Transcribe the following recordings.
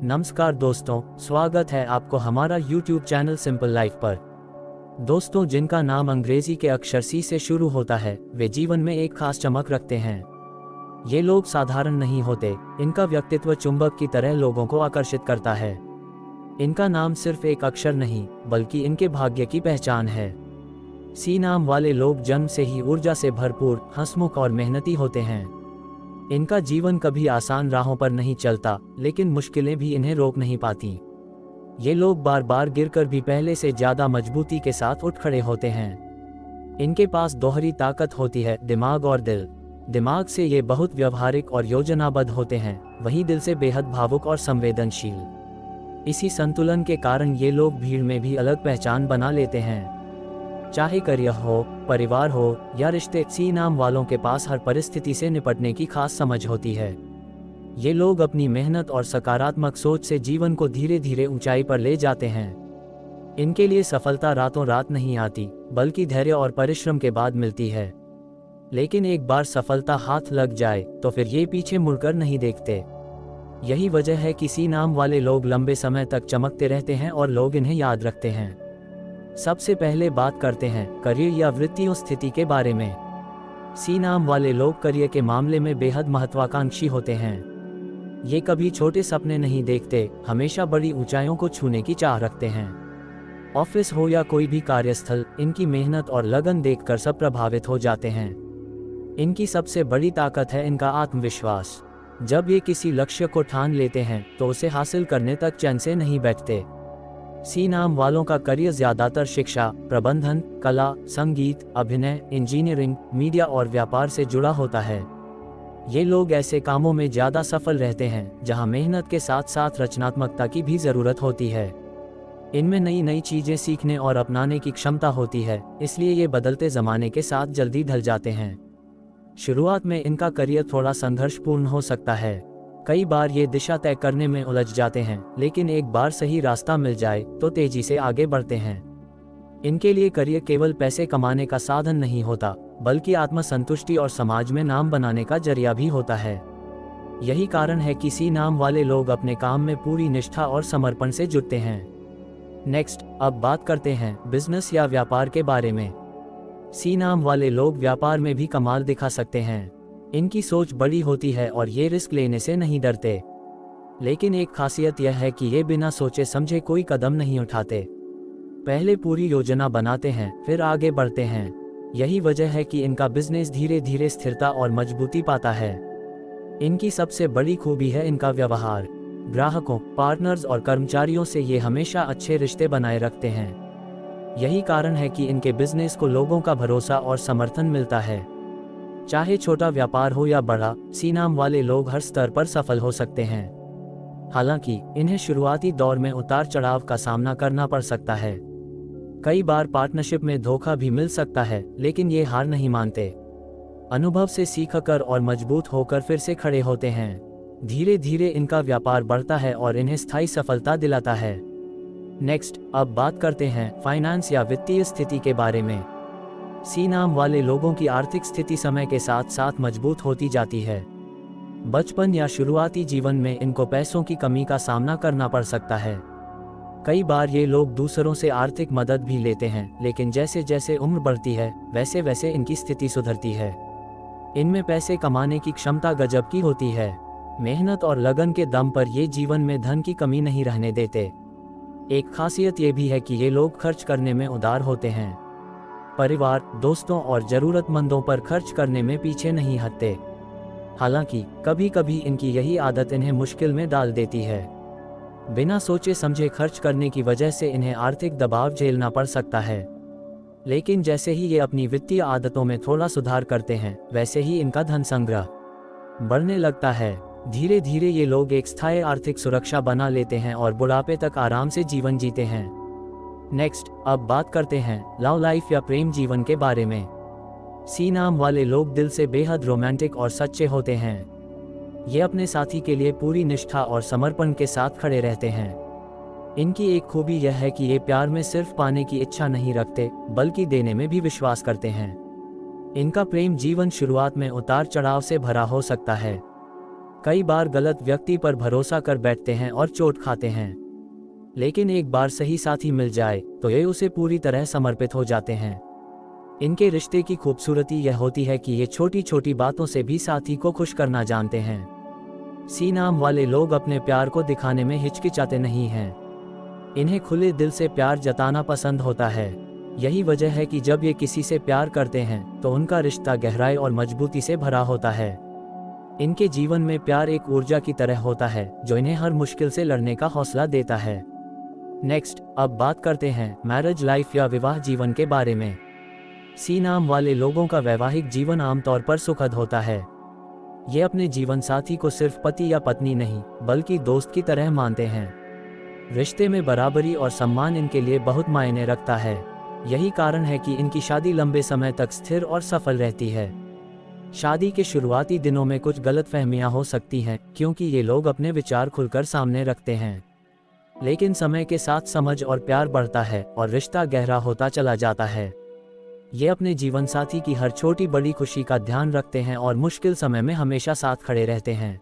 नमस्कार दोस्तों, स्वागत है आपको हमारा YouTube चैनल सिंपल लाइफ पर। दोस्तों, जिनका नाम अंग्रेजी के अक्षर सी से शुरू होता है, वे जीवन में एक खास चमक रखते हैं। ये लोग साधारण नहीं होते, इनका व्यक्तित्व चुंबक की तरह लोगों को आकर्षित करता है। इनका नाम सिर्फ एक अक्षर नहीं, बल्कि इनके भाग्य की पहचान है। सी नाम वाले लोग जन्म से ही ऊर्जा से भरपूर, हंसमुख और मेहनती होते हैं। इनका जीवन कभी आसान राहों पर नहीं चलता, लेकिन मुश्किलें भी इन्हें रोक नहीं पाती। ये लोग बार बार गिरकर भी पहले से ज्यादा मजबूती के साथ उठ खड़े होते हैं। इनके पास दोहरी ताकत होती है, दिमाग और दिल। दिमाग से ये बहुत व्यवहारिक और योजनाबद्ध होते हैं, वहीं दिल से बेहद भावुक और संवेदनशील। इसी संतुलन के कारण ये लोग भीड़ में भी अलग पहचान बना लेते हैं। चाहे करियर हो, परिवार हो या रिश्ते, सी नाम वालों के पास हर परिस्थिति से निपटने की खास समझ होती है। ये लोग अपनी मेहनत और सकारात्मक सोच से जीवन को धीरे धीरे ऊंचाई पर ले जाते हैं। इनके लिए सफलता रातों रात नहीं आती, बल्कि धैर्य और परिश्रम के बाद मिलती है। लेकिन एक बार सफलता हाथ लग जाए तो फिर ये पीछे मुड़कर नहीं देखते। यही वजह है कि सी नाम वाले लोग लंबे समय तक चमकते रहते हैं और लोग इन्हें याद रखते हैं। सबसे पहले बात करते हैं करियर या वृत्तीय स्थिति के बारे में। सी नाम वाले लोग करियर के मामले में बेहद महत्वाकांक्षी होते हैं। ये कभी छोटे सपने नहीं देखते, हमेशा बड़ी ऊंचाइयों को छूने की चाह रखते हैं। ऑफिस हो या कोई भी कार्यस्थल, इनकी मेहनत और लगन देखकर सब प्रभावित हो जाते हैं। इनकी सबसे बड़ी ताकत है इनका आत्मविश्वास। जब ये किसी लक्ष्य को ठान लेते हैं तो उसे हासिल करने तक चैन से नहीं बैठते। सी नाम वालों का करियर ज्यादातर शिक्षा, प्रबंधन, कला, संगीत, अभिनय, इंजीनियरिंग, मीडिया और व्यापार से जुड़ा होता है। ये लोग ऐसे कामों में ज्यादा सफल रहते हैं जहां मेहनत के साथ साथ रचनात्मकता की भी जरूरत होती है। इनमें नई नई चीजें सीखने और अपनाने की क्षमता होती है, इसलिए ये बदलते जमाने के साथ जल्दी ढल जाते हैं। शुरुआत में इनका करियर थोड़ा संघर्षपूर्ण हो सकता है। कई बार ये दिशा तय करने में उलझ जाते हैं, लेकिन एक बार सही रास्ता मिल जाए तो तेजी से आगे बढ़ते हैं। इनके लिए करियर केवल पैसे कमाने का साधन नहीं होता, बल्कि आत्मसंतुष्टि और समाज में नाम बनाने का जरिया भी होता है। यही कारण है कि सी नाम वाले लोग अपने काम में पूरी निष्ठा और समर्पण से जुटते हैं। नेक्स्ट, अब बात करते हैं बिजनेस या व्यापार के बारे में। सी नाम वाले लोग व्यापार में भी कमाल दिखा सकते हैं। इनकी सोच बड़ी होती है और ये रिस्क लेने से नहीं डरते। लेकिन एक खासियत यह है कि ये बिना सोचे समझे कोई कदम नहीं उठाते। पहले पूरी योजना बनाते हैं, फिर आगे बढ़ते हैं। यही वजह है कि इनका बिजनेस धीरे धीरे स्थिरता और मजबूती पाता है। इनकी सबसे बड़ी खूबी है इनका व्यवहार। ग्राहकों, पार्टनर्स और कर्मचारियों से ये हमेशा अच्छे रिश्ते बनाए रखते हैं। यही कारण है कि इनके बिजनेस को लोगों का भरोसा और समर्थन मिलता है। चाहे छोटा व्यापार हो या बड़ा, सी नाम वाले लोग हर स्तर पर सफल हो सकते हैं। हालांकि इन्हें शुरुआती दौर में उतार चढ़ाव का सामना करना पड़ सकता है। कई बार पार्टनरशिप में धोखा भी मिल सकता है, लेकिन ये हार नहीं मानते। अनुभव से सीखकर और मजबूत होकर फिर से खड़े होते हैं। धीरे धीरे इनका व्यापार बढ़ता है और इन्हें स्थायी सफलता दिलाता है। नेक्स्ट, अब बात करते हैं फाइनेंस या वित्तीय स्थिति के बारे में। सी नाम वाले लोगों की आर्थिक स्थिति समय के साथ साथ मजबूत होती जाती है। बचपन या शुरुआती जीवन में इनको पैसों की कमी का सामना करना पड़ सकता है। कई बार ये लोग दूसरों से आर्थिक मदद भी लेते हैं, लेकिन जैसे जैसे उम्र बढ़ती है वैसे वैसे इनकी स्थिति सुधरती है। इनमें पैसे कमाने की क्षमता गजब की होती है। मेहनत और लगन के दम पर ये जीवन में धन की कमी नहीं रहने देते। एक खासियत ये भी है कि ये लोग खर्च करने में उदार होते हैं। परिवार, दोस्तों और जरूरतमंदों पर खर्च करने में पीछे नहीं हटते। हालांकि कभी कभी इनकी यही आदत इन्हें मुश्किल में डाल देती है। बिना सोचे समझे खर्च करने की वजह से इन्हें आर्थिक दबाव झेलना पड़ सकता है। लेकिन जैसे ही ये अपनी वित्तीय आदतों में थोड़ा सुधार करते हैं, वैसे ही इनका धन संग्रह बढ़ने लगता है। धीरे धीरे ये लोग एक स्थायी आर्थिक सुरक्षा बना लेते हैं और बुढ़ापे तक आराम से जीवन जीते हैं। नेक्स्ट, अब बात करते हैं लव लाइफ या प्रेम जीवन के बारे में। सी नाम वाले लोग दिल से बेहद रोमांटिक और सच्चे होते हैं। ये अपने साथी के लिए पूरी निष्ठा और समर्पण के साथ खड़े रहते हैं। इनकी एक खूबी यह है कि ये प्यार में सिर्फ पाने की इच्छा नहीं रखते, बल्कि देने में भी विश्वास करते हैं। इनका प्रेम जीवन शुरुआत में उतार चढ़ाव से भरा हो सकता है। कई बार गलत व्यक्ति पर भरोसा कर बैठते हैं और चोट खाते हैं, लेकिन एक बार सही साथी मिल जाए तो ये उसे पूरी तरह समर्पित हो जाते हैं। इनके रिश्ते की खूबसूरती यह होती है कि ये छोटी छोटी बातों से भी साथी को खुश करना जानते हैं। सी नाम वाले लोग अपने प्यार को दिखाने में हिचकिचाते नहीं हैं। इन्हें खुले दिल से प्यार जताना पसंद होता है। यही वजह है कि जब ये किसी से प्यार करते हैं तो उनका रिश्ता गहराई और मजबूती से भरा होता है। इनके जीवन में प्यार एक ऊर्जा की तरह होता है जो इन्हें हर मुश्किल से लड़ने का हौसला देता है। नेक्स्ट, अब बात करते हैं मैरिज लाइफ या विवाह जीवन के बारे में। सी नाम वाले लोगों का वैवाहिक जीवन आमतौर पर सुखद होता है। ये अपने जीवन साथी को सिर्फ पति या पत्नी नहीं बल्कि दोस्त की तरह मानते हैं। रिश्ते में बराबरी और सम्मान इनके लिए बहुत मायने रखता है। यही कारण है कि इनकी शादी लंबे समय तक स्थिर और सफल रहती है। शादी के शुरुआती दिनों में कुछ गलतफहमियां हो सकती हैं क्योंकि ये लोग अपने विचार खुलकर सामने रखते हैं, लेकिन समय के साथ समझ और प्यार बढ़ता है और रिश्ता गहरा होता चला जाता है। ये अपने जीवन साथी की हर छोटी बड़ी खुशी का ध्यान रखते हैं और मुश्किल समय में हमेशा साथ खड़े रहते हैं।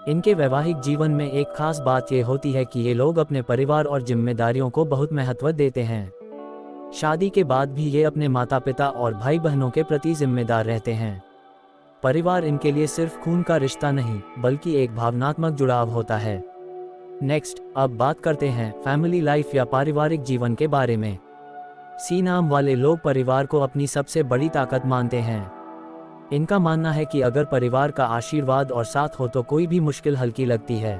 इनके वैवाहिक जीवन में एक खास बात यह होती है कि ये लोग अपने परिवार और जिम्मेदारियों को बहुत महत्व देते हैं। शादी के बाद भी ये अपने माता पिता और भाई बहनों के प्रति जिम्मेदार रहते हैं। परिवार इनके लिए सिर्फ खून का रिश्ता नहीं बल्कि एक भावनात्मक जुड़ाव होता है। नेक्स्ट, अब बात करते हैं फैमिली लाइफ या पारिवारिक जीवन के बारे में। सी नाम वाले लोग परिवार को अपनी सबसे बड़ी ताकत मानते हैं। इनका मानना है कि अगर परिवार का आशीर्वाद और साथ हो तो कोई भी मुश्किल हल्की लगती है।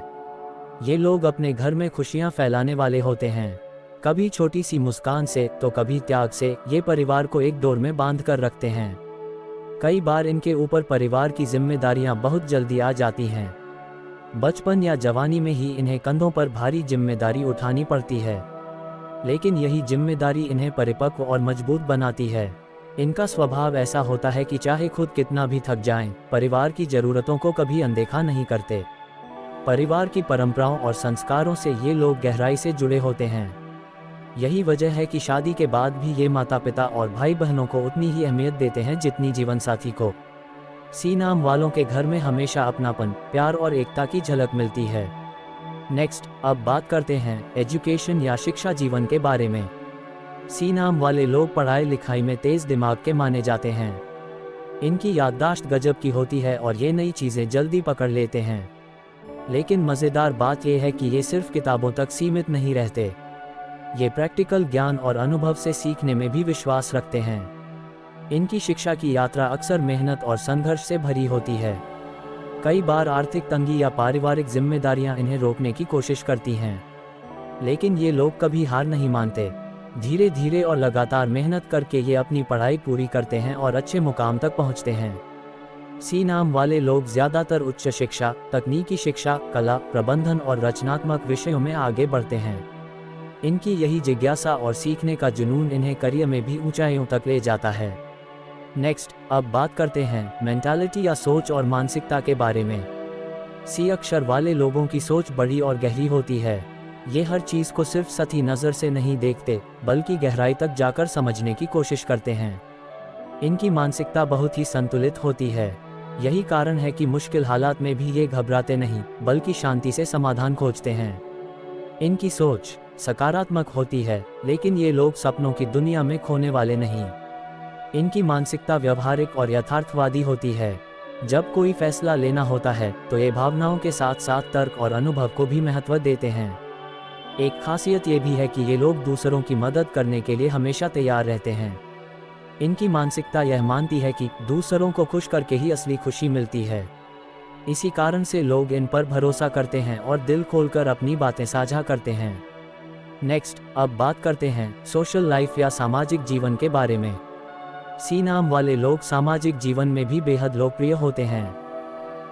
ये लोग अपने घर में खुशियां फैलाने वाले होते हैं। कभी छोटी सी मुस्कान से तो कभी त्याग से ये परिवार को एक डोर में बांध कर रखते हैं। कई बार इनके ऊपर परिवार की जिम्मेदारियां बहुत जल्दी आ जाती हैं। बचपन या जवानी में ही इन्हें कंधों पर भारी जिम्मेदारी उठानी पड़ती है, लेकिन यही जिम्मेदारी इन्हें परिपक्व और मजबूत बनाती है। इनका स्वभाव ऐसा होता है कि चाहे खुद कितना भी थक जाएं, परिवार की ज़रूरतों को कभी अनदेखा नहीं करते। परिवार की परंपराओं और संस्कारों से ये लोग गहराई से जुड़े होते हैं। यही वजह है कि शादी के बाद भी ये माता पिता और भाई बहनों को उतनी ही अहमियत देते हैं जितनी जीवन साथी को। सी नाम वालों के घर में हमेशा अपनापन, प्यार और एकता की झलक मिलती है। नेक्स्ट, अब बात करते हैं एजुकेशन या शिक्षा जीवन के बारे में। सी नाम वाले लोग पढ़ाई लिखाई में तेज दिमाग के माने जाते हैं। इनकी याददाश्त गजब की होती है और ये नई चीज़ें जल्दी पकड़ लेते हैं। लेकिन मज़ेदार बात यह है कि ये सिर्फ किताबों तक सीमित नहीं रहते। ये प्रैक्टिकल ज्ञान और अनुभव से सीखने में भी विश्वास रखते हैं। इनकी शिक्षा की यात्रा अक्सर मेहनत और संघर्ष से भरी होती है। कई बार आर्थिक तंगी या पारिवारिक जिम्मेदारियां इन्हें रोकने की कोशिश करती हैं, लेकिन ये लोग कभी हार नहीं मानते। धीरे धीरे और लगातार मेहनत करके ये अपनी पढ़ाई पूरी करते हैं और अच्छे मुकाम तक पहुंचते हैं। सी नाम वाले लोग ज़्यादातर उच्च शिक्षा, तकनीकी शिक्षा, कला, प्रबंधन और रचनात्मक विषयों में आगे बढ़ते हैं। इनकी यही जिज्ञासा और सीखने का जुनून इन्हें करियर में भी ऊंचाइयों तक ले जाता है। नेक्स्ट, अब बात करते हैं मेंटालिटी या सोच और मानसिकता के बारे में। सी अक्षर वाले लोगों की सोच बड़ी और गहरी होती है। ये हर चीज़ को सिर्फ सतही नज़र से नहीं देखते बल्कि गहराई तक जाकर समझने की कोशिश करते हैं। इनकी मानसिकता बहुत ही संतुलित होती है। यही कारण है कि मुश्किल हालात में भी ये घबराते नहीं बल्कि शांति से समाधान खोजते हैं। इनकी सोच सकारात्मक होती है, लेकिन ये लोग सपनों की दुनिया में खोने वाले नहीं। इनकी मानसिकता व्यवहारिक और यथार्थवादी होती है। जब कोई फैसला लेना होता है तो ये भावनाओं के साथ साथ तर्क और अनुभव को भी महत्व देते हैं। एक खासियत ये भी है कि ये लोग दूसरों की मदद करने के लिए हमेशा तैयार रहते हैं। इनकी मानसिकता यह मानती है कि दूसरों को खुश करके ही असली खुशी मिलती है। इसी कारण से लोग इन पर भरोसा करते हैं और दिल खोलकर अपनी बातें साझा करते हैं। नेक्स्ट, अब बात करते हैं सोशल लाइफ या सामाजिक जीवन के बारे में। सी नाम वाले लोग सामाजिक जीवन में भी बेहद लोकप्रिय होते हैं।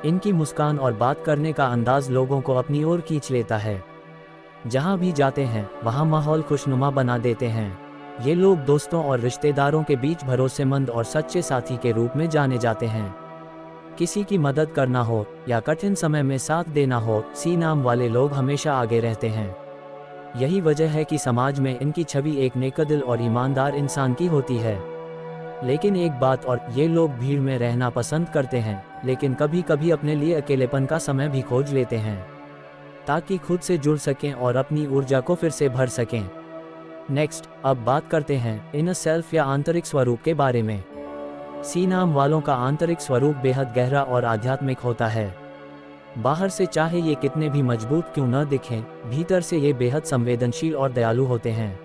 इनकी मुस्कान और बात करने का अंदाज लोगों को अपनी ओर खींच लेता है। जहां भी जाते हैं वहां माहौल खुशनुमा बना देते हैं। ये लोग दोस्तों और रिश्तेदारों के बीच भरोसेमंद और सच्चे साथी के रूप में जाने जाते हैं। किसी की मदद करना हो या कठिन समय में साथ देना हो, सी नाम वाले लोग हमेशा आगे रहते हैं। यही वजह है कि समाज में इनकी छवि एक नेकदिल और ईमानदार इंसान की होती है। लेकिन एक बात और, ये लोग भीड़ में रहना पसंद करते हैं, लेकिन कभी कभी अपने लिए अकेलेपन का समय भी खोज लेते हैं ताकि खुद से जुड़ सकें और अपनी ऊर्जा को फिर से भर सकें। नेक्स्ट, अब बात करते हैं इनर सेल्फ या आंतरिक स्वरूप के बारे में। सी नाम वालों का आंतरिक स्वरूप बेहद गहरा और आध्यात्मिक होता है। बाहर से चाहे ये कितने भी मजबूत क्यों न दिखें, भीतर से ये बेहद संवेदनशील और दयालु होते हैं।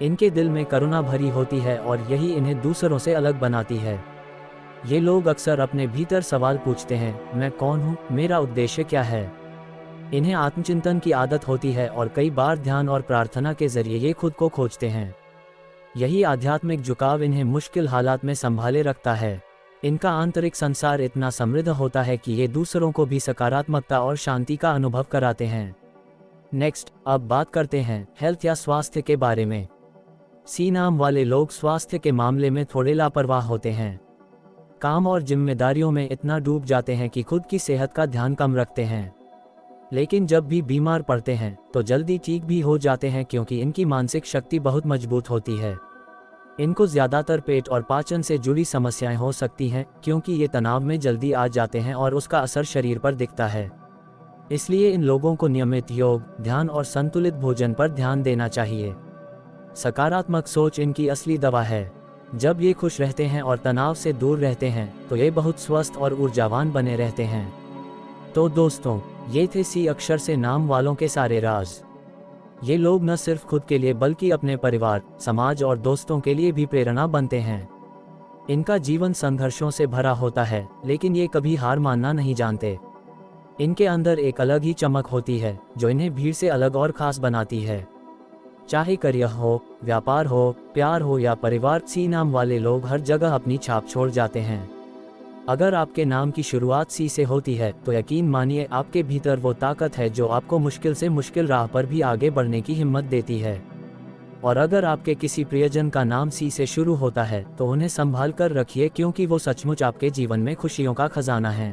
इनके दिल में करुणा भरी होती है और यही इन्हें दूसरों से अलग बनाती है। ये लोग अक्सर अपने भीतर सवाल पूछते हैं, मैं कौन हूँ, मेरा उद्देश्य क्या है। इन्हें आत्मचिंतन की आदत होती है और कई बार ध्यान और प्रार्थना के जरिए ये खुद को खोजते हैं। यही आध्यात्मिक झुकाव इन्हें मुश्किल हालात में संभाले रखता है। इनका आंतरिक संसार इतना समृद्ध होता है कि ये दूसरों को भी सकारात्मकता और शांति का अनुभव कराते हैं। नेक्स्ट, अब बात करते हैं हेल्थ या स्वास्थ्य के बारे में। सी नाम वाले लोग स्वास्थ्य के मामले में थोड़े लापरवाह होते हैं। काम और जिम्मेदारियों में इतना डूब जाते हैं कि खुद की सेहत का ध्यान कम रखते हैं। लेकिन जब भी बीमार पड़ते हैं तो जल्दी ठीक भी हो जाते हैं, क्योंकि इनकी मानसिक शक्ति बहुत मजबूत होती है। इनको ज़्यादातर पेट और पाचन से जुड़ी समस्याएं हो सकती हैं, क्योंकि ये तनाव में जल्दी आ जाते हैं और उसका असर शरीर पर दिखता है। इसलिए इन लोगों को नियमित योग, ध्यान और संतुलित भोजन पर ध्यान देना चाहिए। सकारात्मक सोच इनकी असली दवा है। जब ये खुश रहते हैं और तनाव से दूर रहते हैं तो ये बहुत स्वस्थ और ऊर्जावान बने रहते हैं। तो दोस्तों, ये थे सी अक्षर से नाम वालों के सारे राज। ये लोग न सिर्फ खुद के लिए बल्कि अपने परिवार, समाज और दोस्तों के लिए भी प्रेरणा बनते हैं। इनका जीवन संघर्षों से भरा होता है, लेकिन ये कभी हार मानना नहीं जानते। इनके अंदर एक अलग ही चमक होती है जो इन्हें भीड़ से अलग और खास बनाती है। चाहे करियर हो, व्यापार हो, प्यार हो या परिवार, सी नाम वाले लोग हर जगह अपनी छाप छोड़ जाते हैं। अगर आपके नाम की शुरुआत सी से होती है तो यकीन मानिए आपके भीतर वो ताकत है जो आपको मुश्किल से मुश्किल राह पर भी आगे बढ़ने की हिम्मत देती है। और अगर आपके किसी प्रियजन का नाम सी से शुरू होता है तो उन्हें संभाल कर रखिए, क्योंकि वो सचमुच आपके जीवन में खुशियों का खजाना है।